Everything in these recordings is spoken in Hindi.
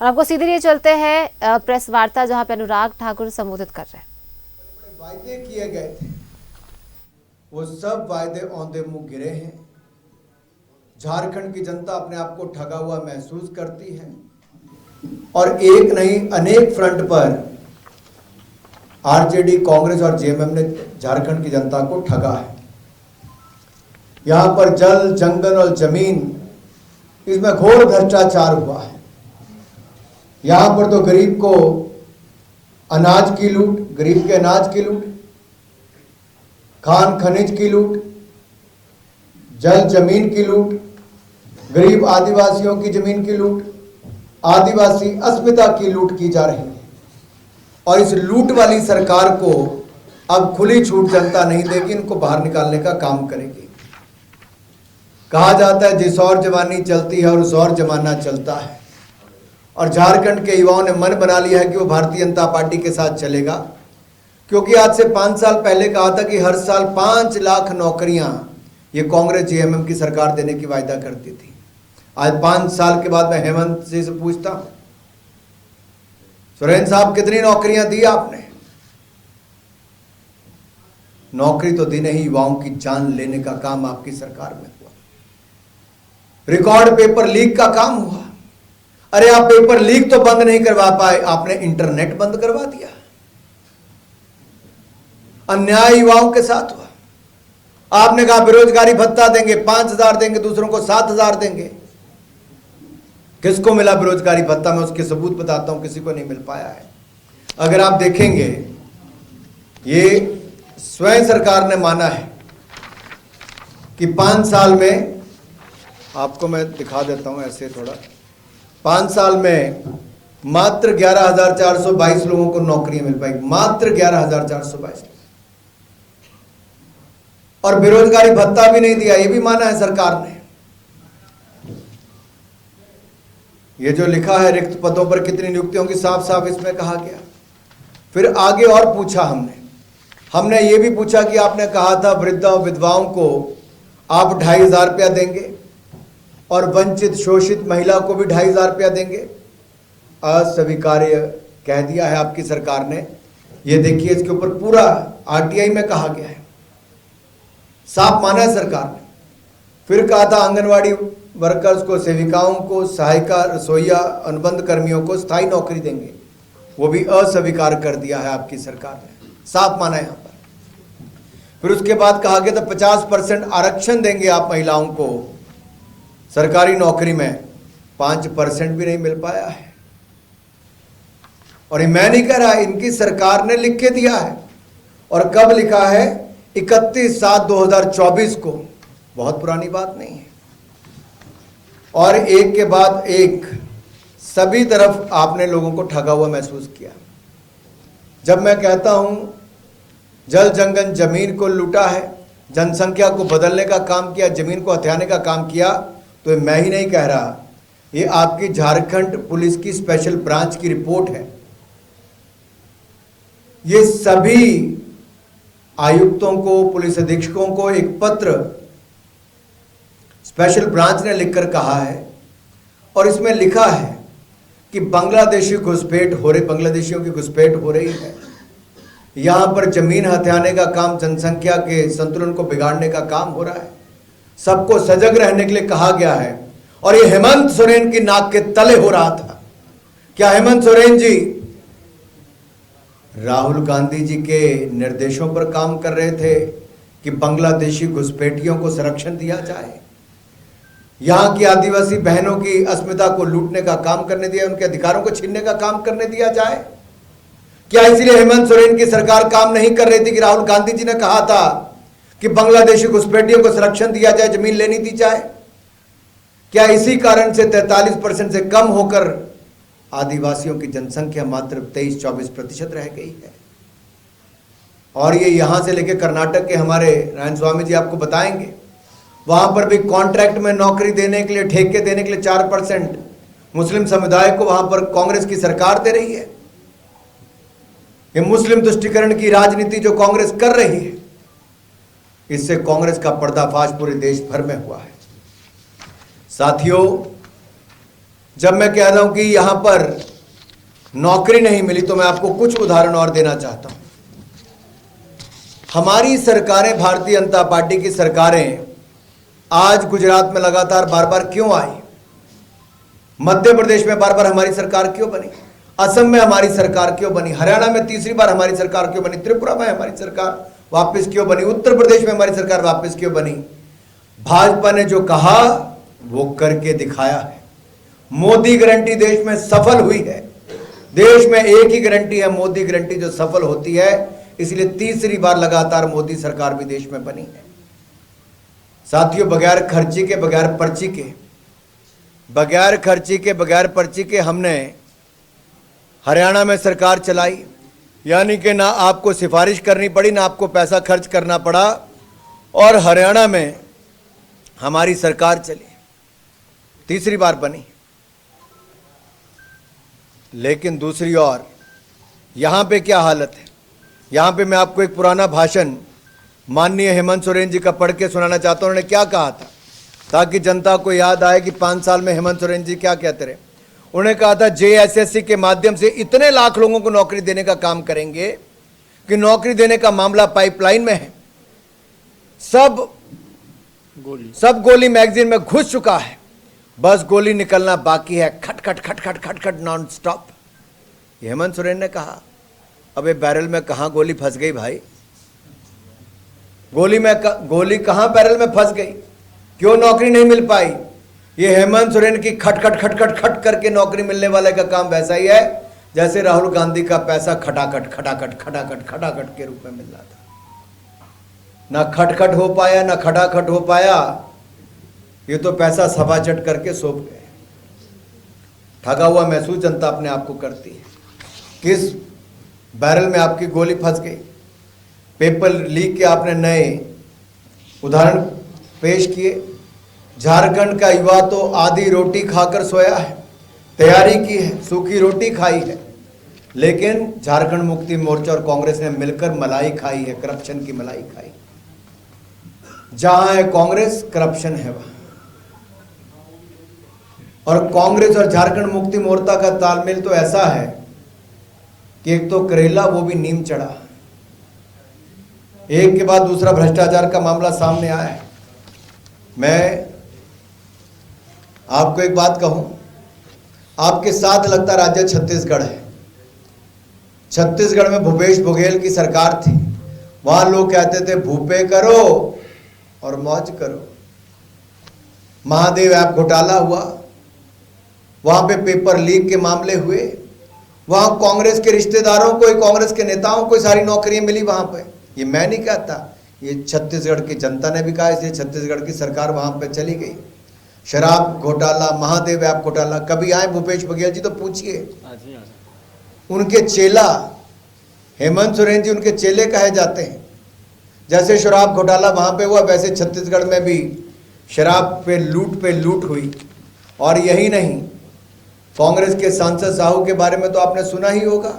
और आपको सीधे लिए चलते हैं प्रेस वार्ता जहां पे अनुराग ठाकुर संबोधित कर रहे हैं। वायदे किए गए थे, वो सब वायदे औंधे मुंह गिरे हैं। झारखंड की जनता अपने आप को ठगा हुआ महसूस करती है और एक नहीं अनेक फ्रंट पर आरजेडी, कांग्रेस और जेएमएम ने झारखंड की जनता को ठगा है। यहां पर जल, जंगल और जमीन, इसमें घोर भ्रष्टाचार हुआ है। यहां पर तो गरीब को अनाज की लूट, गरीब के अनाज की लूट, खान खनिज की लूट, जल जमीन की लूट, गरीब आदिवासियों की जमीन की लूट, आदिवासी अस्मिता की लूट की जा रही है। और इस लूट वाली सरकार को अब खुली छूट जनता नहीं देगी, इनको बाहर निकालने का काम करेगी। कहा जाता है जिस और जवानी चलती है और उस और जमाना चलता है, और झारखंड के युवाओं ने मन बना लिया है कि वो भारतीय जनता पार्टी के साथ चलेगा, क्योंकि आज से 5 साल पहले कहा था कि हर साल 5 लाख नौकरियां ये कांग्रेस जेएमएम की सरकार देने की वायदा करती थी। आज 5 साल के बाद मैं हेमंत जी से पूछता हूं, सुरेन साहब कितनी नौकरियां दी आपने? नौकरी तो दी नहीं, युवाओं की जान लेने का काम आपकी सरकार में हुआ। रिकॉर्ड पेपर लीक का काम हुआ। अरे आप पेपर लीक तो बंद नहीं करवा पाए, आपने इंटरनेट बंद करवा दिया। अन्याय युवाओं के साथ हुआ। आपने कहा बेरोजगारी भत्ता देंगे, 5,000 देंगे, दूसरों को 7,000 देंगे। किसको मिला बेरोजगारी भत्ता? मैं उसके सबूत बताता हूं, किसी को नहीं मिल पाया है। अगर आप देखेंगे, ये स्वयं सरकार ने माना है कि 5 साल में, आपको मैं दिखा देता हूं ऐसे थोड़ा, 5 साल में मात्र 11,422 लोगों को नौकरियां मिल पाएगी, मात्र 11,422। और बेरोजगारी भत्ता भी नहीं दिया, ये भी माना है सरकार ने। ये जो लिखा है रिक्त पदों पर कितनी नियुक्तियों की, साफ साफ इसमें कहा गया। फिर आगे और पूछा हमने ये भी पूछा कि आपने कहा था वृद्धा और विधवाओं को आप 2,500 रुपया देंगे और वंचित शोषित महिला को भी 2,500 रुपया देंगे। अस्वीकार्य कह दिया है आपकी सरकार ने। ये देखिए, इसके ऊपर पूरा आरटीआई में कहा गया है, साफ माना है सरकार ने। फिर कहा था आंगनवाड़ी वर्कर्स को, सेविकाओं को, सहायिका, रसोईया, अनुबंध कर्मियों को स्थायी नौकरी देंगे, वो भी अस्वीकार कर दिया है आपकी सरकार ने, साफ माना है यहां पर। फिर उसके बाद कहा गया था 50% आरक्षण देंगे आप महिलाओं को सरकारी नौकरी में, 5% भी नहीं मिल पाया है। और ये मैं नहीं कह रहा, इनकी सरकार ने लिख के दिया है। और कब लिखा है? 31/7/2024 को, बहुत पुरानी बात नहीं है। और एक के बाद एक सभी तरफ आपने लोगों को ठगा हुआ महसूस किया। जब मैं कहता हूं जल जंगल जमीन को लूटा है, जनसंख्या को बदलने का काम किया, जमीन को हथियाने का काम किया, तो ये मैं ही नहीं कह रहा, ये आपकी झारखंड पुलिस की स्पेशल ब्रांच की रिपोर्ट है। ये सभी आयुक्तों को, पुलिस अधीक्षकों को एक पत्र स्पेशल ब्रांच ने लिखकर कहा है, और इसमें लिखा है कि बांग्लादेशियों की घुसपैठ हो रही है। यहां पर जमीन हथियाने का काम, जनसंख्या के संतुलन को बिगाड़ने का काम हो रहा है। सबको सजग रहने के लिए कहा गया है। और ये हेमंत सोरेन की नाक के तले हो रहा था। क्या हेमंत सोरेन जी राहुल गांधी जी के निर्देशों पर काम कर रहे थे कि बांग्लादेशी घुसपैठियों को संरक्षण दिया जाए, यहां की आदिवासी बहनों की अस्मिता को लूटने का काम करने दिया, उनके अधिकारों को छीनने का काम करने दिया जाए? क्या इसलिए हेमंत सोरेन की सरकार काम नहीं कर रही थी कि राहुल गांधी जी ने कहा था कि बांग्लादेशी घुसपैठियों को संरक्षण दिया जाए, जमीन लेनी दी जाए? क्या इसी कारण से 43% से कम होकर आदिवासियों की जनसंख्या मात्र 23-24% रह गई है? और ये यहां से लेकर कर्नाटक के हमारे नारायण स्वामी जी आपको बताएंगे, वहां पर भी कॉन्ट्रैक्ट में नौकरी देने के लिए, ठेके देने के लिए 4% मुस्लिम समुदाय को वहां पर कांग्रेस की सरकार दे रही है। ये मुस्लिम तुष्टीकरण की राजनीति जो कांग्रेस कर रही है, इससे कांग्रेस का पर्दाफाश पूरे देश भर में हुआ है। साथियों, जब मैं कह रहा हूं कि यहां पर नौकरी नहीं मिली, तो मैं आपको कुछ उदाहरण और देना चाहता हूं। हमारी सरकारें, भारतीय जनता पार्टी की सरकारें आज गुजरात में लगातार बार बार क्यों आई, मध्य प्रदेश में बार बार हमारी सरकार क्यों बनी, असम में हमारी सरकार क्यों बनी, हरियाणा में तीसरी बार हमारी सरकार क्यों बनी, त्रिपुरा में हमारी सरकार वापस क्यों बनी, उत्तर प्रदेश में हमारी सरकार वापस क्यों बनी? भाजपा ने जो कहा वो करके दिखाया है। मोदी गारंटी देश में सफल हुई है। देश में एक ही गारंटी है, मोदी गारंटी, जो सफल होती है। इसलिए तीसरी बार लगातार मोदी सरकार भी देश में बनी है। साथियों, बगैर खर्ची के, बगैर पर्ची के, बगैर खर्ची के, बगैर पर्ची के हमने हरियाणा में सरकार चलाई। यानी कि ना आपको सिफारिश करनी पड़ी, ना आपको पैसा खर्च करना पड़ा, और हरियाणा में हमारी सरकार चली, तीसरी बार बनी। लेकिन दूसरी ओर यहां पे क्या हालत है? यहां पे मैं आपको एक पुराना भाषण माननीय हेमंत सोरेन जी का पढ़ के सुनाना चाहता हूं। उन्होंने क्या कहा था, ताकि जनता को याद आए कि 5 साल में हेमंत सोरेन जी क्या कहते रहे। उन्होंने कहा था, JSSC के माध्यम से इतने लाख लोगों को नौकरी देने का काम करेंगे कि नौकरी देने का मामला पाइपलाइन में है। सब गोली मैगजीन में घुस चुका है, बस गोली निकलना बाकी है। खट खट खट खट खट खट नॉन स्टॉप। हेमंत सोरेन ने कहा, अबे बैरल में कहां गोली फंस गई भाई? गोली कहां बैरल में फंस गई? क्यों नौकरी नहीं मिल पाई? ये हेमंत सोरेन की खट खट खट खट खट करके नौकरी मिलने वाले का काम वैसा ही है जैसे राहुल गांधी का पैसा खटाखट खटाखट खटाखट खटाखट के रूप में मिल रहा था। ना खटखट हो पाया, ना खटाखट हो पाया। ये तो पैसा सभाचट करके सौंप गए। ठगा हुआ महसूस जनता अपने आप को करती है। किस बैरल में आपकी गोली फंस गई? पेपर लीक के आपने नए उदाहरण पेश किए। झारखंड का युवा तो आधी रोटी खाकर सोया है, तैयारी की है, सूखी रोटी खाई है, लेकिन झारखंड मुक्ति मोर्चा और कांग्रेस ने मिलकर मलाई खाई है, करप्शन की मलाई खाई। जहां है कांग्रेस, करप्शन है वहां। और कांग्रेस और झारखंड मुक्ति मोर्चा का तालमेल तो ऐसा है कि एक तो करेला, वो भी नीम चढ़ा। एक के बाद दूसरा भ्रष्टाचार का मामला सामने आया है। मैं आपको एक बात कहूं, आपके साथ लगता राज्य छत्तीसगढ़ है। छत्तीसगढ़ में भूपेश बघेल की सरकार थी। वहां लोग कहते थे भूपे करो और मौज करो। महादेव ऐप घोटाला हुआ, वहां पे पेपर लीक के मामले हुए। वहां कांग्रेस के रिश्तेदारों को, कांग्रेस के नेताओं को सारी नौकरियां मिली वहां पे। ये मैं नहीं कहता, ये छत्तीसगढ़ की जनता ने भी कहा, इसलिए छत्तीसगढ़ की सरकार वहां पे चली गई। शराब घोटाला, महादेव ऐप घोटाला, कभी आए भूपेश बघेल जी तो पूछिए। उनके चेला हेमंत सोरेन जी उनके चेले कहे जाते हैं। जैसे शराब घोटाला वहां पे हुआ, वैसे छत्तीसगढ़ में भी शराब पे लूट हुई। और यही नहीं, कांग्रेस के सांसद साहू के बारे में तो आपने सुना ही होगा।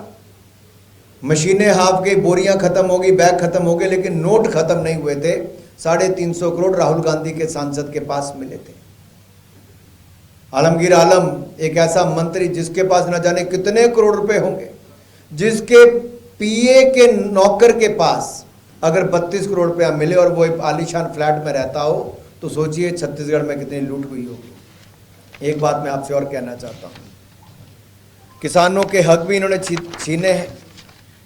मशीनें हाफ गई, बोरियां खत्म हो गई, बैग खत्म हो गए, लेकिन नोट खत्म नहीं हुए थे। 350 करोड़ राहुल गांधी के सांसद के पास मिले थे। आलमगीर आलम एक ऐसा मंत्री जिसके पास न जाने कितने करोड़ रुपए होंगे, जिसके पीए के नौकर के पास अगर 32 करोड़ रुपया मिले और वो आलीशान फ्लैट में रहता हो, तो सोचिए छत्तीसगढ़ में कितनी लूट हुई होगी। एक बात मैं आपसे और कहना चाहता हूँ, किसानों के हक भी इन्होंने छीने हैं।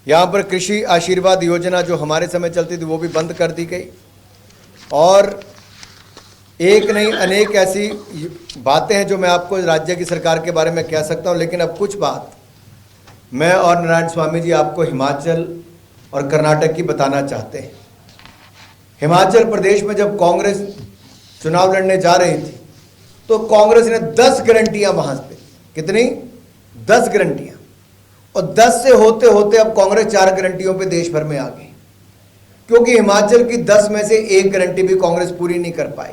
यहाँ पर कृषि आशीर्वाद योजना जो हमारे समय चलती थी वो भी बंद कर दी गई। और एक नहीं अनेक ऐसी बातें हैं जो मैं आपको राज्य की सरकार के बारे में कह सकता हूँ। लेकिन अब कुछ बात मैं और नारायण स्वामी जी आपको हिमाचल और कर्नाटक की बताना चाहते हैं। हिमाचल प्रदेश में जब कांग्रेस चुनाव लड़ने जा रही थी तो कांग्रेस ने 10 गारंटियां वहां पे, कितनी 10 गारंटियां, और 10 से होते होते अब कांग्रेस 4 गारंटियों पे देश भर में आ गई, क्योंकि हिमाचल की 10 में से 1 गारंटी भी कांग्रेस पूरी नहीं कर पाई।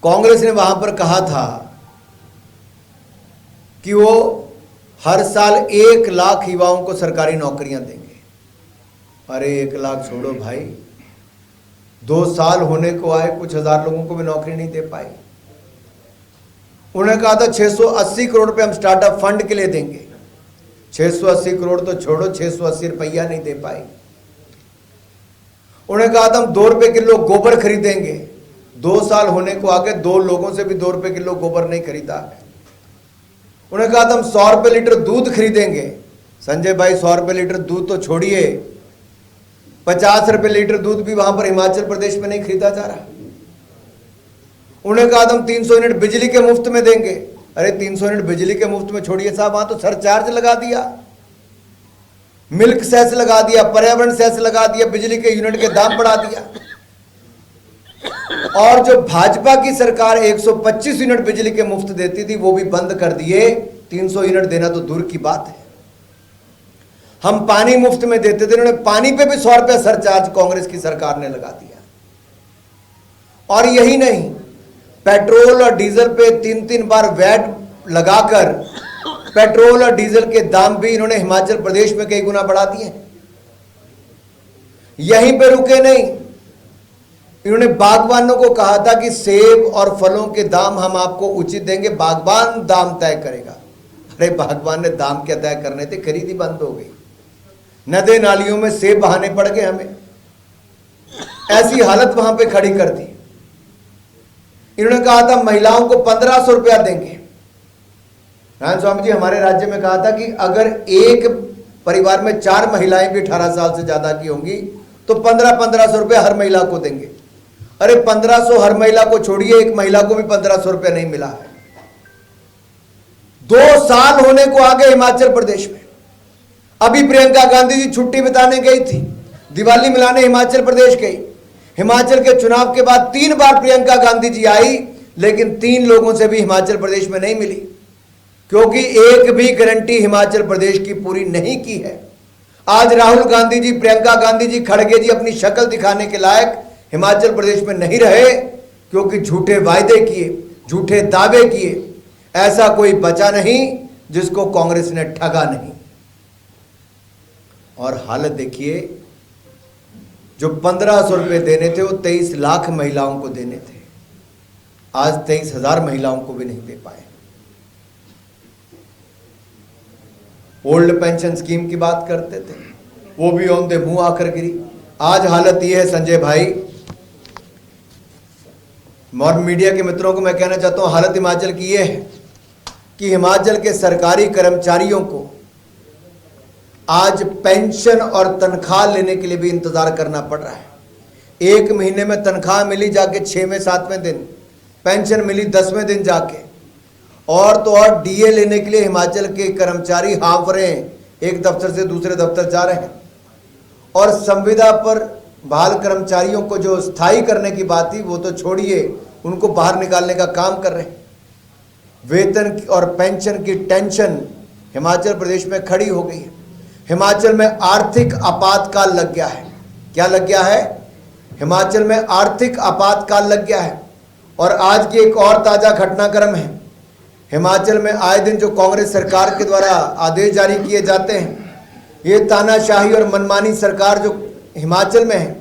कांग्रेस ने वहां पर कहा था कि वो हर साल 1 लाख युवाओं को सरकारी नौकरियां देंगे। अरे 1 लाख छोड़ो भाई, 2 साल होने को आए, कुछ हजार लोगों को भी नौकरी नहीं दे पाई। उन्होंने कहा था 680 करोड़ रुपए हम स्टार्टअप फंड के लिए देंगे। 680 करोड़ तो छोड़ो, 680 रुपया नहीं दे पाए। उन्होंने कहा था हम 2 रुपए किलो गोबर खरीदेंगे। 2 साल होने को आगे 2 लोगों से भी 2 रुपए किलो गोबर नहीं खरीदा है। उन्होंने कहा था हम 100 रुपए लीटर दूध खरीदेंगे। संजय भाई 100 रुपए लीटर दूध तो छोड़िए, 50 रुपए लीटर दूध भी वहां पर हिमाचल प्रदेश में नहीं खरीदा जा रहा। उन्होंने कहा था हम 300 यूनिट बिजली के मुफ्त में देंगे। अरे 300 यूनिट बिजली के मुफ्त में छोड़िए साहब, वहां तो सरचार्ज लगा दिया, मिल्क सेस लगा दिया, पर्यावरण सेस लगा दिया, बिजली के यूनिट के दाम बढ़ा दिया। और जो भाजपा की सरकार 125 यूनिट बिजली के मुफ्त देती थी वो भी बंद कर दिए। 300 यूनिट देना तो दूर की बात है। हम पानी मुफ्त में देते थे, उन्होंने पानी पे भी 100 रुपया सरचार्ज कांग्रेस की सरकार ने लगा दिया। और यही नहीं, पेट्रोल और डीजल पे 3-3 बार वैट लगाकर पेट्रोल और डीजल के दाम भी इन्होंने हिमाचल प्रदेश में कई गुना बढ़ा दिए। यहीं पे रुके नहीं, इन्होंने बागवानों को कहा था कि सेब और फलों के दाम हम आपको उचित देंगे, बागवान दाम तय करेगा। अरे बागवान ने दाम क्या तय करने थे, खरीदी बंद हो गई। नदी नालियों में सेब बहाने पड़ गए हमें, ऐसी हालत वहां पे खड़ी कर दी। इन्होंने कहा था महिलाओं को 1500 रुपया देंगे। नारायण स्वामी जी हमारे राज्य में कहा था कि अगर एक परिवार में 4 महिलाएं भी 18 साल से ज्यादा की होंगी तो 1500 रुपया हर महिला को देंगे। अरे 1500 हर महिला को छोड़िए, एक महिला को भी 1500 रुपया नहीं मिला है। 2 साल होने को आ गए हिमाचल प्रदेश में। अभी प्रियंका गांधी जी छुट्टी बिताने गई थी, दिवाली मिलाने हिमाचल प्रदेश गई। हिमाचल के चुनाव के बाद 3 बार प्रियंका गांधी जी आई, लेकिन 3 लोगों से भी हिमाचल प्रदेश में नहीं मिली, क्योंकि एक भी गारंटी हिमाचल प्रदेश की पूरी नहीं की है। आज राहुल गांधी जी, प्रियंका गांधी जी, खड़गे जी अपनी शक्ल दिखाने के लायक हिमाचल प्रदेश में नहीं रहे, क्योंकि झूठे वायदे किए, झूठे दावे किए। ऐसा कोई बचा नहीं जिसको कांग्रेस ने ठगा नहीं। और हालत देखिए, जो 1500 रुपए देने थे वो 23 लाख महिलाओं को देने थे, आज 23,000 महिलाओं को भी नहीं दे पाए। ओल्ड पेंशन स्कीम की बात करते थे, वो भी औंधे मुंह आकर गिरी। आज हालत ये है संजय भाई, और मीडिया के मित्रों को मैं कहना चाहता हूं, हालत हिमाचल की ये है कि हिमाचल के सरकारी कर्मचारियों को आज पेंशन और तनख्वाह लेने के लिए भी इंतजार करना पड़ रहा है। 1 महीने में तनख्वाह मिली जाके 6वें 7वें दिन, पेंशन मिली 10वें दिन जाके। और तो और डीए लेने के लिए हिमाचल के कर्मचारी हाँफ रहे हैं, एक दफ्तर से दूसरे दफ्तर जा रहे हैं। और संविदा पर बहाल कर्मचारियों को जो स्थायी करने की बात थी वो तो छोड़िए, उनको बाहर निकालने का काम कर रहे हैं। वेतन और पेंशन की टेंशन हिमाचल प्रदेश में खड़ी हो गई है। हिमाचल में आर्थिक आपातकाल लग गया है। क्या लग गया है? हिमाचल में आर्थिक आपातकाल लग गया है। और आज की एक और ताजा घटनाक्रम है, हिमाचल में आए दिन जो कांग्रेस सरकार के द्वारा आदेश जारी किए जाते हैं, ये तानाशाही और मनमानी सरकार जो हिमाचल में है,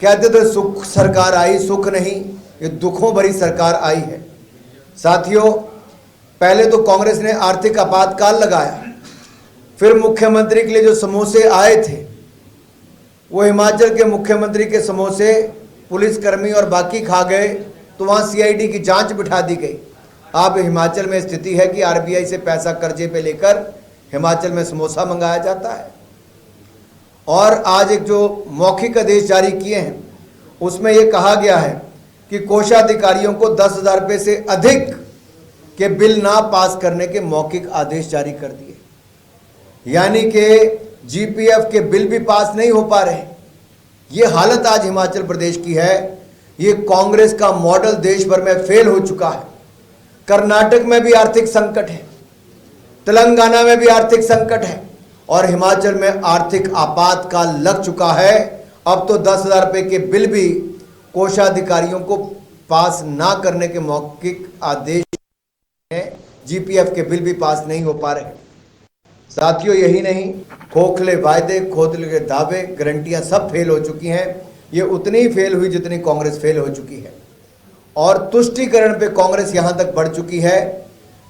कहते थे सुख सरकार आई, सुख नहीं, ये दुखों भरी सरकार आई है। साथियों, पहले तो कांग्रेस ने आर्थिक आपातकाल लगाया, फिर मुख्यमंत्री के लिए जो समोसे आए थे वो हिमाचल के मुख्यमंत्री के समोसे पुलिसकर्मी और बाकी खा गए, तो वहाँ सीआईडी की जांच बिठा दी गई। अब हिमाचल में स्थिति है कि आरबीआई से पैसा कर्जे पे लेकर हिमाचल में समोसा मंगाया जाता है। और आज एक जो मौखिक आदेश जारी किए हैं उसमें ये कहा गया है कि कोषाधिकारियों को 10,000 रुपये से अधिक के बिल ना पास करने के मौखिक आदेश जारी कर दिए, यानी कि जीपीएफ के बिल भी पास नहीं हो पा रहे। ये हालत आज हिमाचल प्रदेश की है। ये कांग्रेस का मॉडल देश भर में फेल हो चुका है। कर्नाटक में भी आर्थिक संकट है, तेलंगाना में भी आर्थिक संकट है, और हिमाचल में आर्थिक आपातकाल लग चुका है। अब तो 10,000 रुपये के बिल भी कोषाधिकारियों को पास ना करने के मौखिक आदेश हैं, जीपीएफ के बिल भी पास नहीं हो पा रहे। साथियों, यही नहीं, खोखले वायदे, खोखले दावे, गारंटियां सब फेल हो चुकी हैं। ये उतनी ही फेल हुई जितनी कांग्रेस फेल हो चुकी है। और तुष्टीकरण पे कांग्रेस यहां तक बढ़ चुकी है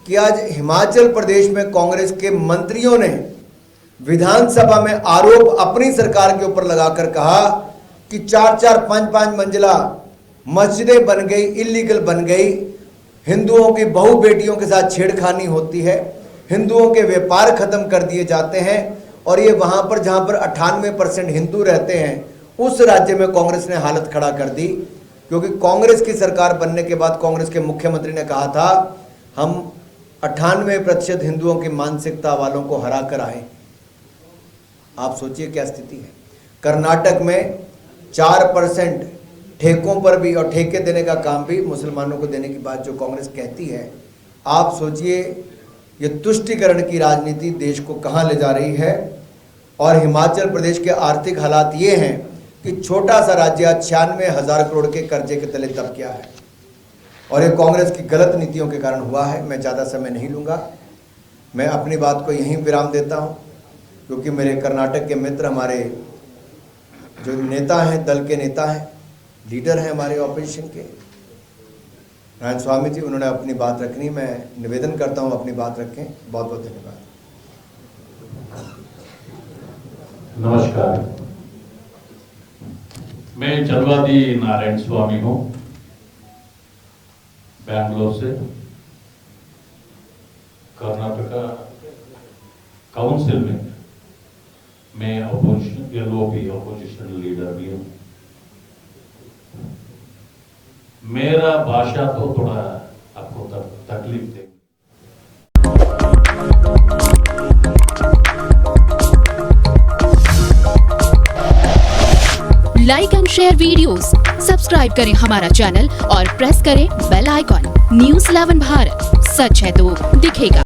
कि आज हिमाचल प्रदेश में कांग्रेस के मंत्रियों ने विधानसभा में आरोप अपनी सरकार के ऊपर लगाकर कहा कि 4-4, 5-5 मंजिला मस्जिदें बन गई, इलीगल बन गई, हिंदुओं की बहू बेटियों के साथ छेड़खानी होती है, हिंदुओं के व्यापार खत्म कर दिए जाते हैं। और ये वहां पर जहां पर 98% हिंदू रहते हैं उस राज्य में कांग्रेस ने हालत खड़ा कर दी, क्योंकि कांग्रेस की सरकार बनने के बाद कांग्रेस के मुख्यमंत्री ने कहा था हम 98% हिंदुओं की मानसिकता वालों को हरा कर आए। आप सोचिए क्या स्थिति है। कर्नाटक में 4% ठेकों पर भी और ठेके देने का काम भी मुसलमानों को देने की बात जो कांग्रेस कहती है, आप सोचिए ये तुष्टीकरण की राजनीति देश को कहां ले जा रही है। और हिमाचल प्रदेश के आर्थिक हालात ये हैं कि छोटा सा राज्य 96,000 करोड़ के कर्जे के तले दब गया है और ये कांग्रेस की गलत नीतियों के कारण हुआ है। मैं ज़्यादा समय नहीं लूँगा, मैं अपनी बात को यहीं विराम देता हूँ, क्योंकि मेरे कर्नाटक के मित्र, हमारे जो नेता हैं, दल के नेता हैं, लीडर हैं हमारे ऑपोजिशन के, नारायण स्वामी जी, उन्होंने अपनी बात रखनी। मैं निवेदन करता हूँ अपनी बात रखें। बहुत बहुत धन्यवाद। नमस्कार, मैं जलवादी नारायण स्वामी हूँ, बैंगलोर से। कर्नाटका काउंसिल में मैं अपोजिशन एलओपी अपोजिशन लीडर भी हूँ। मेरा भाषा तो थोड़ा आपको तकलीफ दे। Like and share videos, subscribe करें हमारा चैनल और प्रेस करें बेल आइकॉन। न्यूज़ 11 भारत, सच है तो दिखेगा।